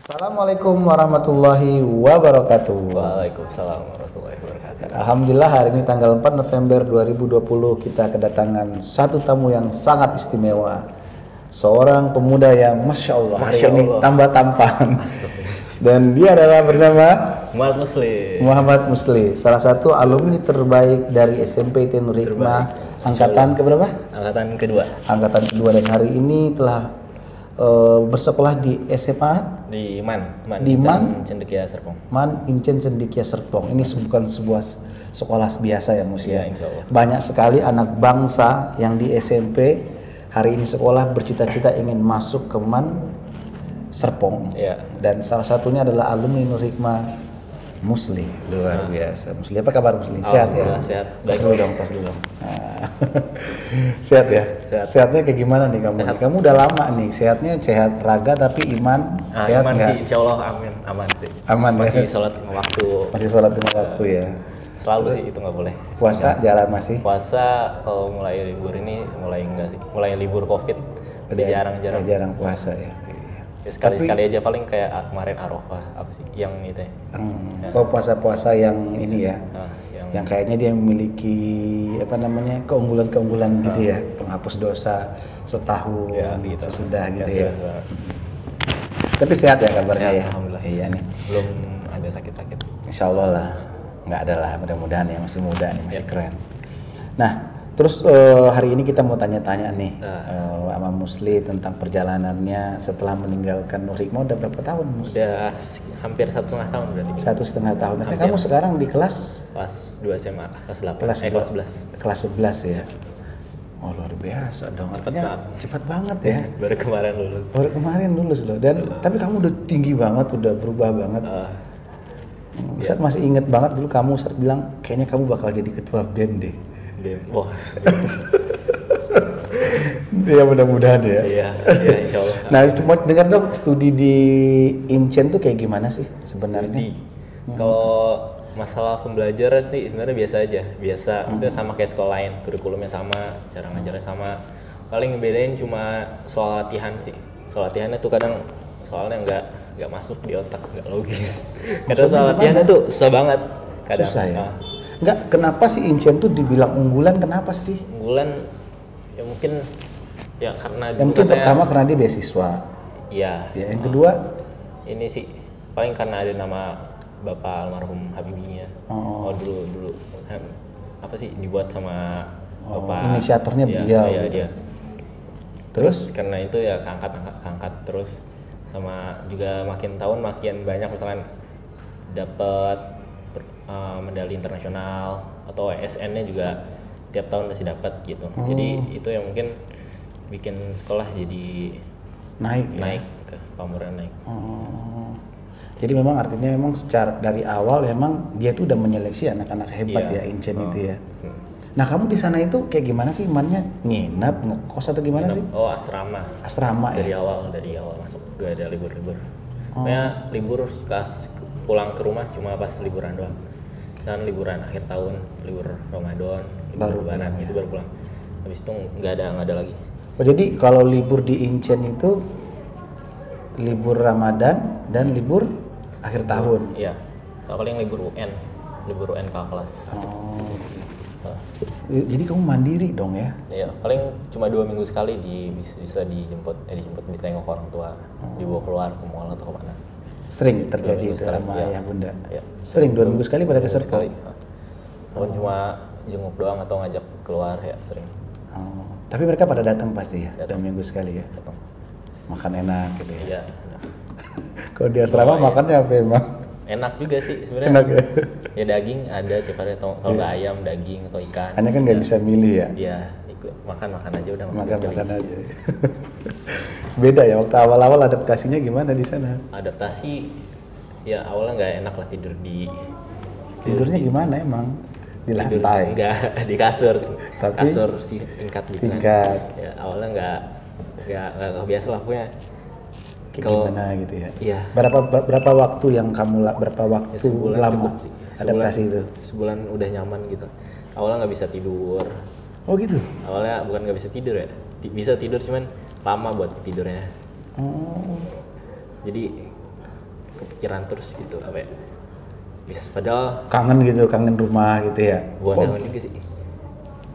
Assalamualaikum warahmatullahi wabarakatuh. Waalaikumsalam warahmatullahi wabarakatuh. Alhamdulillah hari ini tanggal 4 November 2020 kita kedatangan satu tamu yang sangat istimewa. Seorang pemuda yang Masya Allah hari ini tambah tampan. Dan dia adalah bernama Muhammad Musli, salah satu alumni terbaik dari SMP Nur Hikmah angkatan keberapa? Angkatan kedua. Angkatan kedua, dan hari ini telah bersekolah di SMA Di Man Cendekia Serpong. Man Incen Cendekia Serpong. Ini bukan sebuah sekolah biasa ya Mus ya. Insya Allah. Banyak sekali anak bangsa yang di SMP hari ini sekolah bercita-cita ingin masuk ke Man Serpong. Ya. Dan salah satunya adalah alumni Nur Hikmah Musli. Luar biasa. Musli, apa kabar Musli? Sehat ya? Sehat. Tas dulu dong, tas dulu dong. Nah. Sehat ya? Sehat. Sehatnya kayak gimana nih kamu? Sehat. Kamu udah lama nih, sehatnya sehat raga tapi iman sehat Aman nggak? sih, insya Allah aman sih. Aman ya? Masih sholat lima waktu. Masih sholat 5 waktu ya? Selalu sih, itu nggak boleh. Puasa jalan masih? Puasa kalau mulai libur ini mulai enggak sih. Mulai libur COVID. Jadi jarang-jarang. Jarang puasa ya? Ya, sekali-sekali aja, paling kayak kemarin Arafah apa sih yang itu ya. Oh, puasa-puasa yang ini ya? Yang Yang kayaknya dia memiliki apa namanya keunggulan-keunggulan gitu ya, penghapus dosa setahun Ya, gitu. sesudah gitu ya. sudah. Tapi sehat ya kabarnya Sehat, ya? alhamdulillah. Iya nih. Belum ada sakit-sakit. Insya Allah lah, nggak ada lah, mudah-mudahan ya, masih muda nih, masih keren. Nah, terus hari ini kita mau tanya-tanya nih sama Musli tentang perjalanannya setelah meninggalkan Nur Hikmah. Udah berapa tahun Mus? Udah hampir 1,5 tahun berarti. 1,5 tahun. Nanti Hampir. kamu sekarang di kelas Kelas 2 SMA, kelas 8, Kelas kelas 11. kelas 11 ya. Oh luar biasa dong, artinya cepat banget ya. Baru kemarin lulus. Baru kemarin lulus loh, dan tapi kamu udah tinggi banget, udah berubah banget. Ustadz masih inget banget dulu kamu Ustadz bilang kayaknya kamu bakal jadi ketua BEM deh. Wah. Ya mudah-mudahan ya. Iya, insya Allah. Nah, cuma dengar dong, studi di Incen tuh kayak gimana sih sebenarnya? Jadi, kalau masalah pembelajaran sih sebenarnya biasa aja. Biasa, maksudnya sama kayak sekolah lain, kurikulumnya sama, cara ngajarnya sama. Paling ngebedain cuma soal latihan sih. Soal latihannya tuh kadang soalnya nggak masuk di otak, nggak logis. Kadang soal latihannya tuh susah banget. Kadang. Susah ya? Enggak, kenapa sih Incen tuh dibilang unggulan, kenapa sih? Unggulan ya mungkin ya karena Yang mungkin pertama karena dia beasiswa. Iya. Ya, yang kedua ini sih paling karena ada nama Bapak almarhum Habibie-nya. Oh dulu apa sih dibuat sama Bapak. Inisiatornya ya, beliau. Iya, gitu. dia. Terus karena itu ya keangkat terus, sama juga makin tahun makin banyak misalkan dapat medali internasional atau SN-nya juga tiap tahun masih dapat gitu. Jadi itu yang mungkin bikin sekolah jadi naik ke pamornya naik. Jadi memang artinya memang secara dari awal memang dia tuh udah menyeleksi anak-anak hebat ya Incen itu ya. Nah, kamu di sana itu kayak gimana sih, imannya nginap, ngekos atau gimana sih? Oh, asrama. Asrama dari ya. Dari awal masuk gak ada libur-libur. Pokoknya libur pulang ke rumah cuma pas liburan doang. Dan liburan akhir tahun, libur Ramadan, libur Lebaran itu baru pulang. Habis itu nggak ada lagi. Oh, jadi kalau libur di Incen itu libur Ramadan dan libur akhir tahun. Iya. Paling libur UN ke kelas. Jadi kamu mandiri dong ya? Iya, paling cuma 2 minggu sekali bisa dijemput ditengok orang tua, dibawa keluar ke mall atau kemana. Sering terjadi itu sama iya. ayah bunda? Iya. Sering 2 minggu sekali pada ke Serpong? Walaupun cuma jenguk doang atau ngajak keluar ya sering. Tapi mereka pada datang pasti ya? 2 minggu sekali ya? Datang. Makan enak gitu ya? Iya. Kalau di asrama makannya apa emang? Enak juga sih sebenarnya. Enak ya? Ya daging ada tiap hari, atau kalau nggak ayam, daging atau ikan. Hanya kan nggak bisa milih ya? Iya, ikut makan aja udah. Makan aja. Beda ya, waktu awal-awal adaptasinya gimana di sana? Adaptasi ya awalnya nggak enak lah Tidurnya gimana emang? Di lantai? Enggak, di kasur. Tapi kasur sih tingkat gitu tingkat. kan. Ya awalnya nggak kebiasa lah pokoknya. Gimana gitu ya? Iya. Berapa waktu yang kamu berapa waktu sebulan lama cukup sih. adaptasi itu? Sebulan udah nyaman gitu. Awalnya nggak bisa tidur. Oh gitu? Awalnya bukan nggak bisa tidur ya, bisa tidur cuman lama buat tidurnya. Oh. Jadi kepikiran terus gitu apa ya. Padahal kangen rumah gitu ya. Bukan kangen juga sih.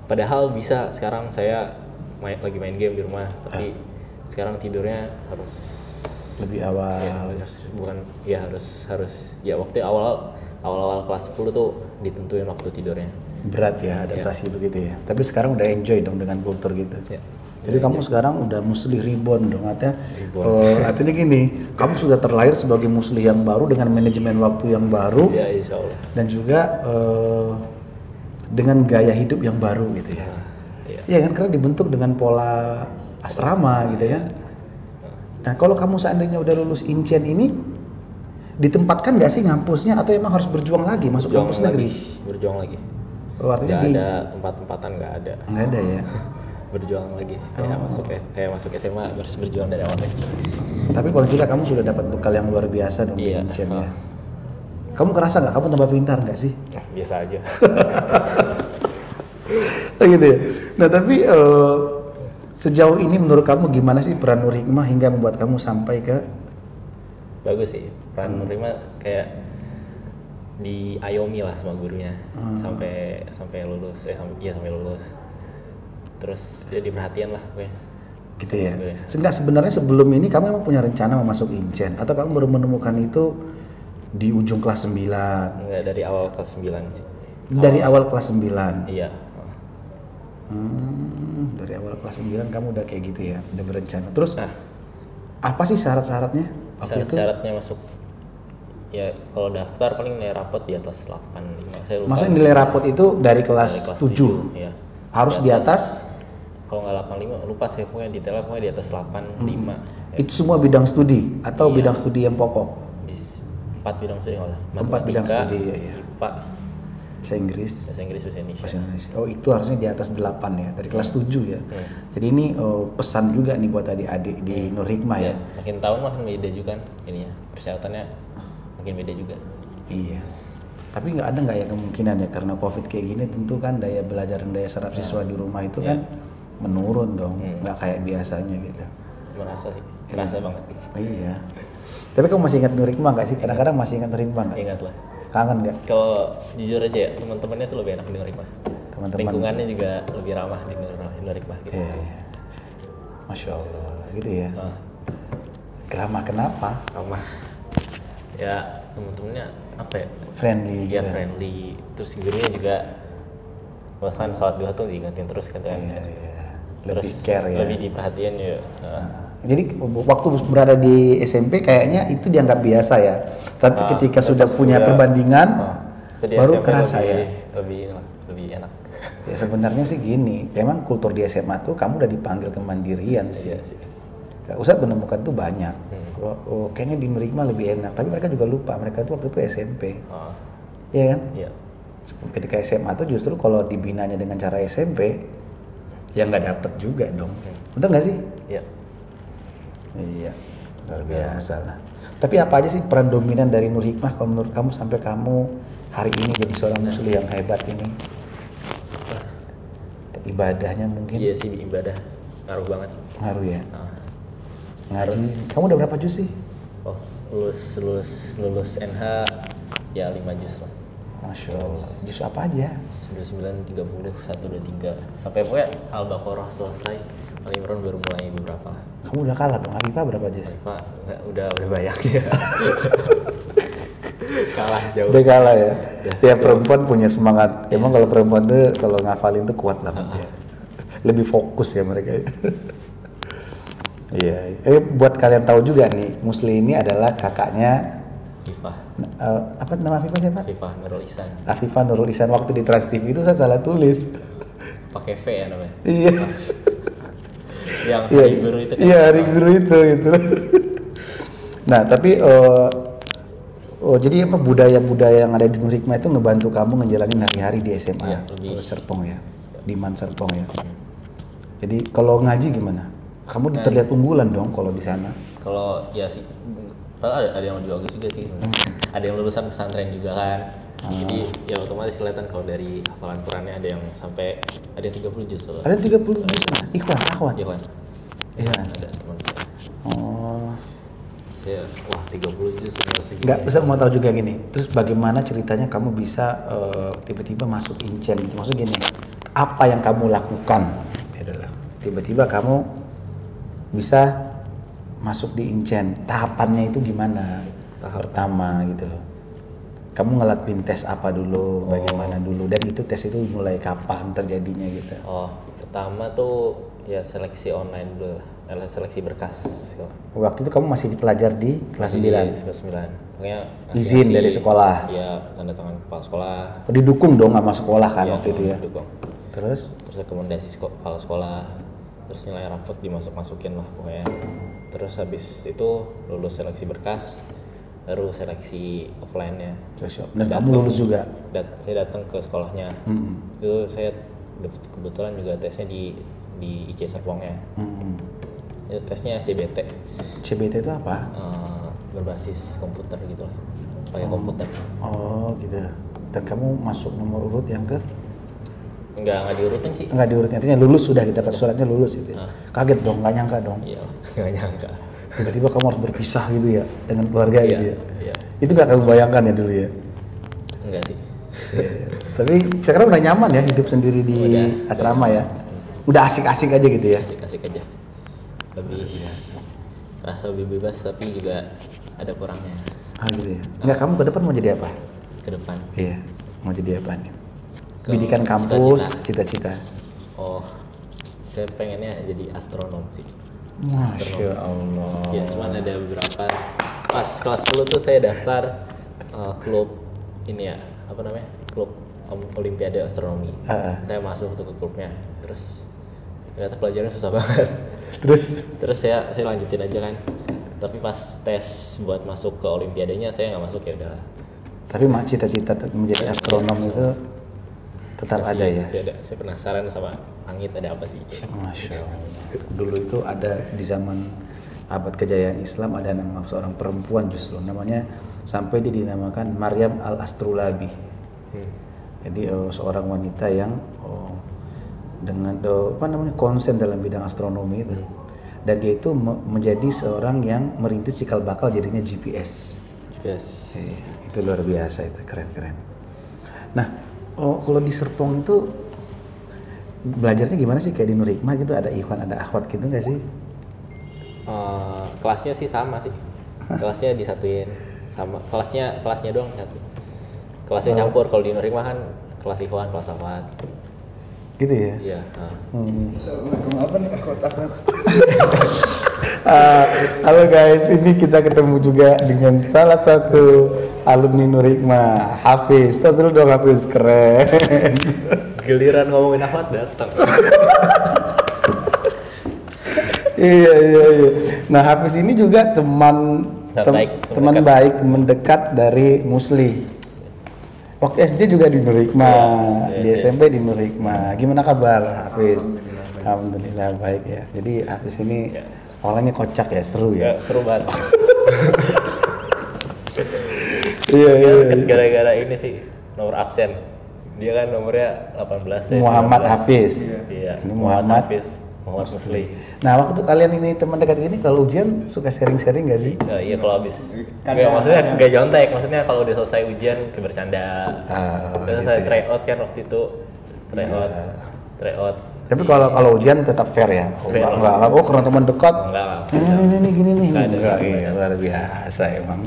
Padahal bisa sekarang saya lagi main game di rumah, tapi sekarang tidurnya harus lebih awal. Ya, harus ya waktu awal kelas 10 tuh ditentuin waktu tidurnya. Berat ya adaptasi begitu ya. Tapi sekarang udah enjoy dong dengan kultur gitu. Ya. Jadi kamu sekarang udah muslih reborn dong, artinya gini, kamu sudah terlahir sebagai muslih yang baru dengan manajemen waktu yang baru, ya, insya Allah. Dan juga dengan gaya hidup yang baru gitu ya. Iya kan, karena dibentuk dengan pola asrama gitu ya. Nah kalau kamu seandainya udah lulus Incen ini, ditempatkan nggak sih ngampusnya atau emang harus berjuang lagi masuk kampus negeri? Berjuang lagi. Artinya nggak ada tempat-tempatan, nggak ada. Nggak ada ya. Berjuang lagi kayak masuk SMA harus berjuang dari awal lagi. Tapi kalau tidak kamu sudah dapat bekal yang luar biasa dong di Incen ya. Kamu kerasa nggak kamu tambah pintar nggak sih? Biasa aja. Gitu ya. Nah tapi sejauh ini menurut kamu gimana sih peran Nur Hikmah hingga membuat kamu sampai ke? Bagus sih, peran Nur Hikmah kayak diayomi lah sama gurunya sampai lulus, sampai lulus. Terus jadi perhatian lah gue. Gitu ya. Sebenarnya sebelum ini kamu emang punya rencana mau masuk Incen atau kamu baru menemukan itu di ujung kelas 9? Enggak, dari awal kelas 9 sih. Dari awal kelas 9? Iya. Dari awal kelas 9 kamu udah kayak gitu ya, udah berencana. Terus apa sih syarat-syaratnya? Syarat-syaratnya masuk. Ya kalau daftar paling nilai rapot di atas 8,5. Saya lupa. Maksudnya nilai rapot itu dari kelas 7? Iya. Harus di atas? Kalau nggak 8,5, lupa saya pokoknya detailnya pokoknya di atas 8,5. Itu semua bidang studi atau bidang studi yang pokok? Di 4 bidang studi kalau Matematika, 4 bidang studi ya. IPA, bahasa Inggris, bahasa Indonesia. Oh itu harusnya di atas 8 ya, dari kelas 7 ya. Jadi ini pesan juga nih buat adik-adik di Nur Hikmah ya. Makin tahun makin beda juga kan ininya, persyaratannya makin beda juga. Iya. Tapi nggak ya kemungkinan ya karena COVID kayak gini tentu kan daya belajar dan daya serap siswa di rumah itu kan menurun dong, nggak kayak biasanya gitu. Merasa sih, kerasa banget. Iya. Tapi kamu masih ingat Nur Hikmah nggak sih? Kadang-kadang masih ingat Nur Hikmah nggak? Ingat lah. Kangen nggak? Kalau jujur aja ya, teman-temannya tuh lebih enak di Nur Hikmah. Teman-teman. Lingkungannya juga lebih ramah di Nur Hikmah gitu. Iya. Masya Allah, gitu ya. Ramah kenapa? Ramah. Ya teman-temannya apa ya? Friendly. Iya gitu. friendly. Terus gurunya juga, bahkan sholat duha tuh diingetin terus katanya. Iya. Terus Lebih care ya. Lebih diperhatiin ya. Jadi waktu berada di SMP kayaknya itu dianggap biasa ya. Tapi ketika sudah punya perbandingan baru SMP kerasa lebih enak. Ya sebenarnya sih gini, memang kultur di SMA tuh kamu udah dipanggil kemandirian sih. Iya sih. Ustadz menemukan tuh banyak. Kayaknya di Nur Hikmah lebih enak. Tapi mereka juga lupa mereka tuh waktu itu SMP. Iya kan? Iya. Ketika SMA tuh justru kalau dibinanya dengan cara SMP, ya nggak dapet juga dong. Betul nggak sih? Iya. Iya, luar biasa lah. Tapi apa aja sih peran dominan dari Nur Hikmah kalau menurut kamu sampai kamu hari ini jadi seorang muslim yang hebat ini? Ibadahnya mungkin? Iya sih, ibadah ngaruh banget. Ngaruh ya? Ngaji. Kamu udah berapa juz sih? Oh, lulus NH ya 5 juz lah. Masya Allah. Juz apa aja? 29, 30, 1, 2, 3 sampai pokoknya Al-Baqarah selesai. Al-Imran baru mulai beberapa lah. Kamu udah kalah dong. Afifah berapa juz? Afifah udah banyak ya. Kalah jauh. Udah kalah ya. Ya perempuan punya semangat. Emang kalau perempuan tuh kalau ngafalin tuh kuat banget ya. Lebih fokus ya mereka. Iya. Buat kalian tahu juga nih, Musli ini adalah kakaknya Afifah. Apa nama Afifah siapa? Afifah Nurul Ihsan. Afifah Nurul Ihsan. Waktu di Trans TV itu saya salah tulis. Pakai V ya namanya. Iya. Yang hari guru itu kan? Iya, hari guru itu gitu. Nah, tapi jadi apa budaya-budaya yang ada di Nur Hikmah itu ngebantu kamu ngejalanin hari-hari di SMA ya, Serpong ya, di Man Serpong ya. Jadi kalau ngaji gimana? Kamu terlihat unggulan dong kalau di sana. Kalau ya sih, ada yang lebih bagus juga sih. Ada yang lulusan pesantren juga kan. Jadi ya otomatis kelihatan kalau dari hafalan Qurannya ada yang sampai ada yang 30 juz. Ada 30 juz. Ikhwan, akhwan. Ikhwan. Iya. Ada teman saya. Oh. Ya, wah 30 juz sudah segini. Nggak, bisa mau tahu juga gini. Terus bagaimana ceritanya kamu bisa tiba-tiba masuk Incen gitu? Maksudnya gini, apa yang kamu lakukan? Tiba-tiba kamu bisa masuk di Incen. Tahapannya itu gimana? Pertama gitu loh. Kamu ngelakuin tes apa dulu? Bagaimana dulu? Dan itu tes itu mulai kapan terjadinya gitu? Oh, pertama tuh ya seleksi online dulu lah. Seleksi berkas. Waktu itu kamu masih pelajar di kelas 9? Kelas 9. Makanya izin dari sekolah? Iya, tanda tangan kepala sekolah. Didukung dong sama sekolah kan waktu itu ya? Didukung. Terus rekomendasi kepala sekolah, terus nilai rapot dimasuk-masukin lah pokoknya. Terus habis itu lulus seleksi berkas, baru seleksi offline-nya. Dan kamu lulus juga? Saya datang ke sekolahnya. Itu saya kebetulan juga tesnya di IC Serpongnya. Itu tesnya CBT. CBT itu apa? Berbasis komputer gitu lah, pakai komputer. Oh gitu. Dan kamu masuk nomor urut yang ke? Enggak diurutin sih. Enggak diurutin, artinya lulus sudah, kita dapat suratnya lulus itu. Kaget dong, nggak nyangka dong. Iya, nggak nyangka. Tiba-tiba kamu harus berpisah gitu ya dengan keluarga gitu ya. Iya. Itu nggak kamu bayangkan ya dulu ya? Enggak sih. Tapi sekarang udah nyaman ya hidup sendiri di asrama ya? Udah asik-asik aja gitu ya? Asik-asik aja. Lebih rasa lebih bebas tapi juga ada kurangnya. Gitu ya? Enggak, kamu ke depan mau jadi apa? Ke depan? Iya, mau jadi apa nih? Pendidikan kampus, cita-cita. Oh, saya pengennya jadi astronom sih. Masya Allah. Ya, cuman ada beberapa. Pas kelas 10 tuh saya daftar klub ini ya, apa namanya? Klub Olimpiade Astronomi. Saya masuk tuh ke klubnya. Terus ternyata pelajarannya susah banget. Terus saya lanjutin aja kan. Tapi pas tes buat masuk ke Olimpiadenya saya nggak masuk, ya udah. Tapi cita-cita menjadi astronom itu tetap ada ya? Saya penasaran sama langit, ada apa sih? Masya Allah. Dulu itu ada di zaman abad kejayaan Islam, ada nama seorang perempuan justru, namanya sampai dia dinamakan Maryam al-Astrulabi. Jadi seorang wanita yang dengan konsen dalam bidang astronomi itu. Dan dia itu menjadi seorang yang merintis cikal bakal jadinya GPS. Itu luar biasa, itu keren-keren. Nah, kalau di Serpong itu belajarnya gimana sih, kayak di Nur Hikmah gitu, ada ikhwan ada akhwat gitu nggak sih? Kelasnya sih sama sih. Kelasnya disatuin sama, kelasnya doang satu. Kelasnya campur. Kalau di Nur Hikmah kan kelas ikhwan, kelas akhwat. Gitu ya? Iya. Assalamualaikum, apa nih akhwat-akhwat? Halo guys, ini kita ketemu juga dengan salah satu alumni Nur Hikmah, Hafiz. Terus dulu dong Hafiz, keren. Giliran ngomongin akhwat datang. Iya. Nah, Hafiz ini juga teman baik, teman dekat dari Musli. Waktu SD juga di Nur Hikmah, di SMP di Nur Hikmah. Gimana kabar Hafiz? Alhamdulillah baik ya. Jadi Hafiz ini orangnya kocak ya, seru ya. Seru banget. Iya. Gara-gara ini sih nomor absen. Dia kan nomornya 18 ya. Muhammad Hafiz. Iya. Ini Muhammad Musli. Nah, waktu kalian ini teman dekat gini, kalau ujian suka sharing-sharing nggak sih? Iya, kalau habis. Maksudnya nggak jontek. Maksudnya kalau udah selesai ujian ke bercanda. Udah selesai tryout kan waktu itu. Tryout. Tapi kalau ujian tetap fair ya? Fair. Enggak, karena teman dekat. Enggak. Ini gini nih. Enggak. Iya, luar biasa emang.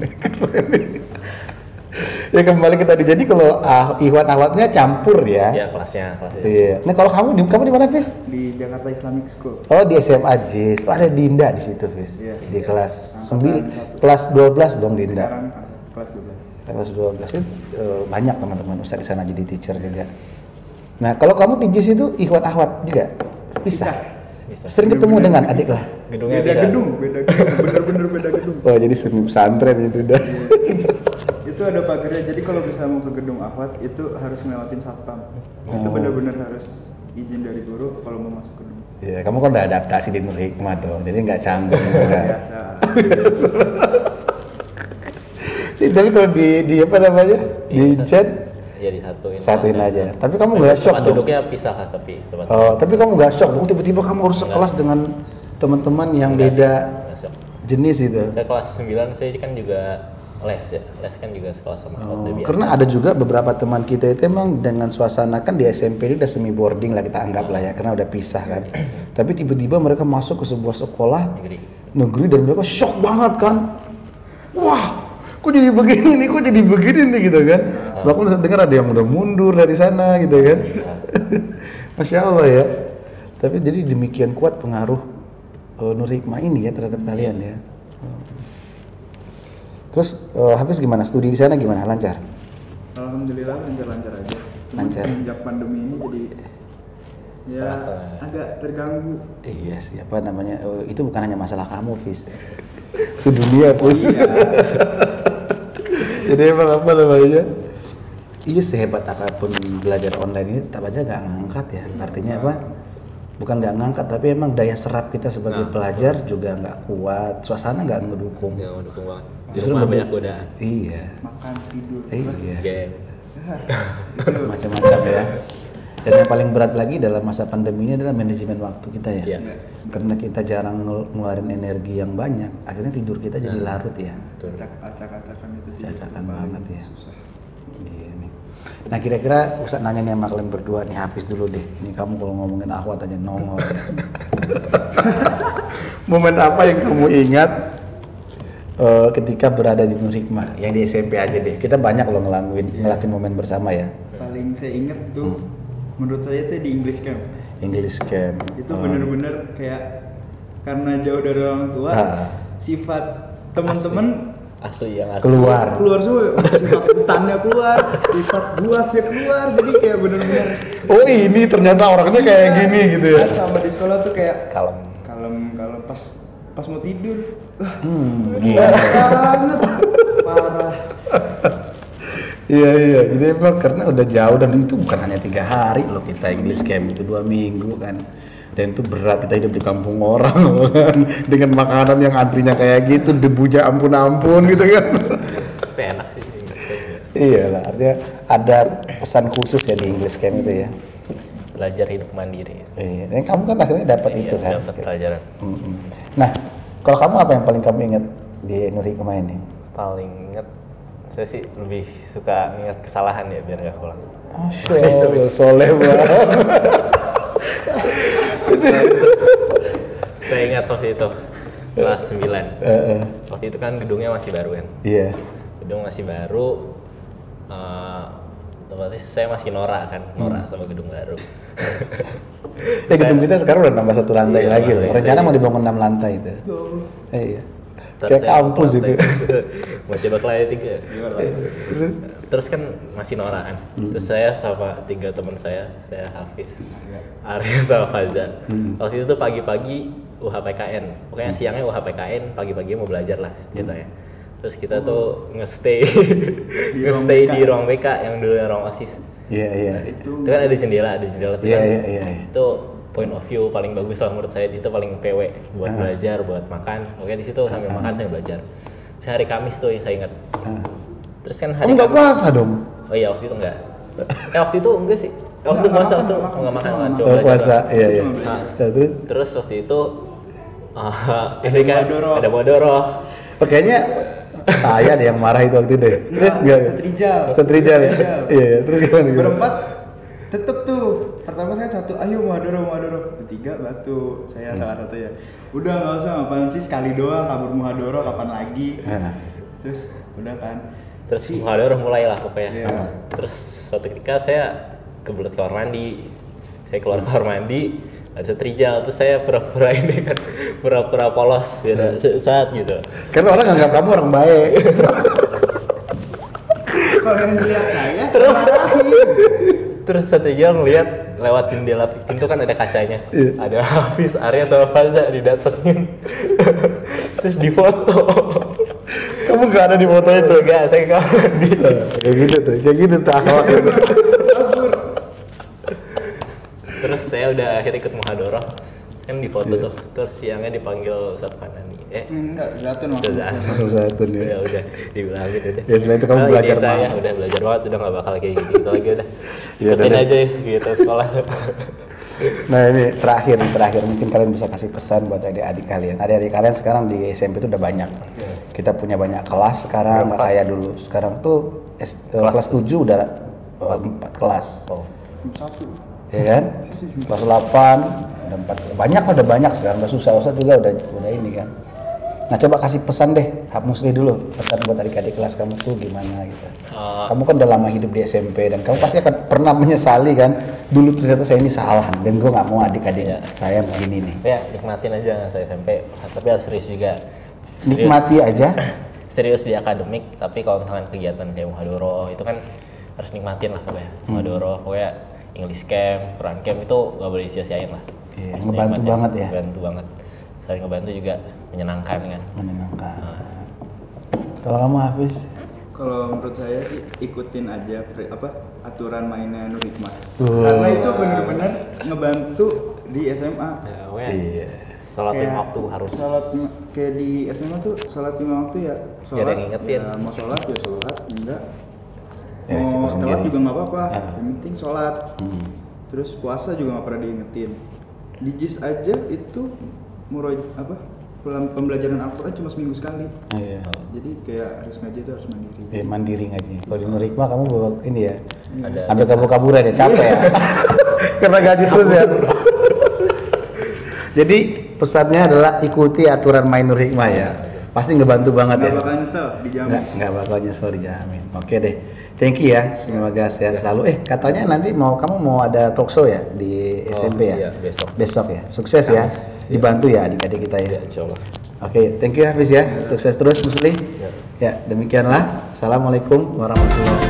Ya kembali ke tadi. Jadi kalau ikhwan akhwatnya campur ya? Iya, kelasnya. Iya. Nah, kalau kamu di mana, Fis? Di Jakarta Islamic School. Oh, di SMA JIS. Oh, ada Dinda di situ, Fis. Iya. Di kelas 9, kelas 12 dong Dinda. Sekarang kelas 12. Kelas 12 itu banyak teman-teman Ustaz di sana jadi teacher juga. Nah, kalau kamu di JIS itu ikhwan akhwat juga? Bisa. Sering ketemu dengan adik lah. Gedungnya beda gedung, bener-bener beda gedung. Oh, jadi seni pesantren itu udah. Itu ada pagarnya, jadi kalau bisa mau ke gedung akhwat itu harus ngelewatin satpam. Itu benar-benar harus izin dari guru kalau mau masuk gedung. Iya, kamu kan udah adaptasi di Nur Hikmah dong, jadi nggak canggung. Biasa. Tapi kalau di apa namanya, di chat, ya satuin aja. Tapi kamu nggak shock dong? Duduknya pisah kan, tapi tapi kamu nggak shock dong? Tiba-tiba kamu harus sekelas dengan teman-teman yang beda. jenis itu. Saya kelas 9 saya kan juga les ya. Les kan juga sekelas sama udah biasa. Karena ada juga beberapa teman kita itu emang dengan suasana kan di SMP ini udah semi boarding lah kita anggap lah ya, karena udah pisah kan. Tapi tiba-tiba mereka masuk ke sebuah sekolah negeri dan mereka shock banget kan. Wah, kok jadi begini nih gitu kan. Bahkan saya dengar ada yang udah mundur dari sana gitu kan. Masya Allah ya. Tapi jadi demikian kuat pengaruh Nur Hikmah ini ya terhadap kalian ya. Terus Hafiz gimana? Studi di sana gimana? Lancar? Alhamdulillah lancar-lancar aja. Lancar. Sejak pandemi ini jadi ya agak terganggu. Iya sih, apa namanya? Itu bukan hanya masalah kamu, Fiz. Sedunia, Pus. Iya. Jadi emang apa namanya? Iya, sehebat apapun belajar online ini tetap aja nggak ngangkat ya. Artinya apa? Bukan nggak ngangkat, tapi emang daya serap kita sebagai pelajar juga nggak kuat. Suasana nggak ngedukung. Nggak ngedukung banget. Justru banyak godaan. Iya. Makan, tidur. Iya. Game. Macam-macam ya. Dan yang paling berat lagi dalam masa pandemi ini adalah manajemen waktu kita ya. Iya. Karena kita jarang ngeluarin energi yang banyak, akhirnya tidur kita jadi larut ya. Acak-acakan itu. Acak-acakan banget ya. Susah. Iya nih. Nah kira-kira Ustaz nanya nih sama kalian berdua nih, Hafiz dulu deh. Ini kamu kalau ngomongin akhwat aja nongol. Momen apa yang kamu ingat ketika berada di Nur Hikmah? Yang di SMP aja deh. Kita banyak loh ngelakuin momen bersama ya. Paling saya ingat tuh, menurut saya itu di English Camp. English Camp. Itu bener-bener kayak karena jauh dari orang tua, sifat teman-teman asli keluar semua, sifat hutannya keluar, sifat buasnya keluar, jadi kayak bener-bener oh ini ternyata orangnya kayak gini gitu ya. Sama di sekolah tuh kayak kalem kalau pas mau tidur gila banget, parah. Iya, jadi emang karena udah jauh dan itu bukan hanya 3 hari loh kita English Camp, itu 2 minggu kan. Dan itu berat, kita hidup di kampung orang kan, dengan makanan yang antrinya kayak gitu, debunya ampun-ampun gitu kan. tapi enak sih English Camp ya. Iyalah, artinya ada pesan khusus ya di English Camp itu ya. Belajar hidup mandiri. Iya, dan kamu kan akhirnya dapat itu kan. Dapat pelajaran. Nah, kalau kamu apa yang paling kamu ingat di Nur Hikmah ini? Paling inget, saya sih lebih suka ingat kesalahan ya biar nggak pulang. Masya Allah, soleh banget. Saya ingat waktu itu kelas 9. Waktu itu kan gedungnya masih baru kan. Iya. Gedung masih baru. Otomatis saya masih norak sama gedung baru. Gedung kita sekarang udah nambah 1 lantai lagi loh. Rencana mau dibangun 6 lantai itu. Iya. Kayak kampus itu. Mau coba ke lantai 3. Terus kan masih norak kan. Terus saya sama 3 teman saya Hafiz, Arya sama Faza. Waktu itu tuh pagi-pagi UHPKN. Pokoknya siangnya UHPKN, pagi-pagi mau belajar lah ceritanya. Terus kita tuh nge-stay di ruang BK yang dulu ruang OSIS. Iya. Itu kan ada jendela tuh kan. Iya. Itu point of view paling bagus lah menurut saya, itu paling PW buat belajar, buat makan. Oke, di situ sambil makan saya belajar. Terus hari Kamis tuh yang saya ingat. Terus kan hari nggak puasa dong? Oh iya, waktu itu enggak. Waktu itu enggak sih. Waktu itu puasa tuh enggak makan, coba belajar. Puasa, iya. Terus waktu itu ini kan ada Bodoroh. Kayaknya saya ada yang marah itu waktu itu deh. Terus Setrijal ya. Iya, terus gimana? Berempat tetep tuh. Pertama saya satu, ayo Muhadoroh. Ketiga batu, saya salah satu ya. Udah nggak usah, ngapain sih, sekali doang kabur Muhadoroh, kapan lagi? Terus udah kan. Terus Muhadoroh mulailah pokoknya. Terus suatu ketika saya kebelet kamar mandi. Saya keluar kamar mandi, ada Setrijal, terus saya pura-pura ini kan, pura-pura polos beda saat gitu. Karena orang nganggap kamu orang baik. Kalau yang lihat saya, terus Setrijal ngeliat lewat jendela pintu kan ada kacanya, ada Hafiz, Arya sama Faza didatengin, terus difoto. Kamu nggak ada di foto itu? Enggak, saya kamar mandi. Kayak gitu tuh akhlak. Terus saya udah akhirnya ikut Muhadoroh kan di foto tuh. Terus siangnya dipanggil Ustaz Fanani. Enggak, Zatun Langsung Zatun ya. Udah dibilangin udah. Ya setelah itu kamu belajar saya udah belajar banget, udah nggak bakal kayak gitu lagi udah. Ya, ikutin aja gitu sekolah. Nah ini terakhir mungkin kalian bisa kasih pesan buat adik-adik kalian. Adik-adik kalian sekarang di SMP itu udah banyak. Kita punya banyak kelas sekarang, nggak kayak dulu. Sekarang tuh kelas 7 udah 4 kelas. Ya kan? Kelas 8 udah 4. Banyak sekarang, udah susah juga udah ini kan. Nah coba kasih pesan deh, Musli dulu, pesan buat adik-adik kelas kamu tuh gimana gitu. Kamu kan udah lama hidup di SMP dan kamu pasti akan pernah menyesali kan, dulu ternyata saya ini salah dan gue nggak mau adik-adik saya begini nih. Ya nikmatin aja saya SMP, tapi harus serius juga. Nikmati aja. Serius di akademik, tapi kalau misalkan kegiatan kayak Muhadoro itu kan harus nikmatin lah pokoknya. Muhadoro, pokoknya English Camp, Quran Camp itu nggak boleh sia-siain lah. Iya, ngebantu banget ya. Ngebantu banget. Selain ngebantu juga menyenangkan kan. Menyenangkan. Kalau kamu Hafiz? Kalau menurut saya sih ikutin aja aturan mainnya Nur Hikmah. Karena itu benar-benar ngebantu di SMA. Iya. Salat 5 waktu harus. Salat kayak di SMA tuh salat 5 waktu ya. Salat ngingetin. Ya, mau salat ya salat, enggak. Ya, Mau telat juga nggak apa-apa. Yang penting salat. Terus puasa juga nggak pernah diingetin. Di JIS aja itu pembelajaran Al-Quran cuma seminggu sekali. Iya. Jadi kayak harus ngaji itu harus mandiri. Mandiri ngaji. Kalau di Nur Hikmah kamu bawa ini ya. Ada ambil kabur-kaburan ya, capek ya. Karena gaji terus ya. Jadi pesannya adalah ikuti aturan main Nur Hikmah ya. Pasti ngebantu banget ya. Nggak bakal nyesel, dijamin. Nggak bakal nyesel, dijamin. Oke deh. Thank you ya. Semoga sehat selalu. Katanya nanti kamu mau ada talk show ya di SMP ya? Iya, Besok ya. Sukses ya. Dibantu ya adik-adik kita ya. Iya, insyaallah. Oke, thank you Hafiz ya. Sukses terus Musli. Ya, demikianlah. Assalamualaikum warahmatullahi wabarakatuh.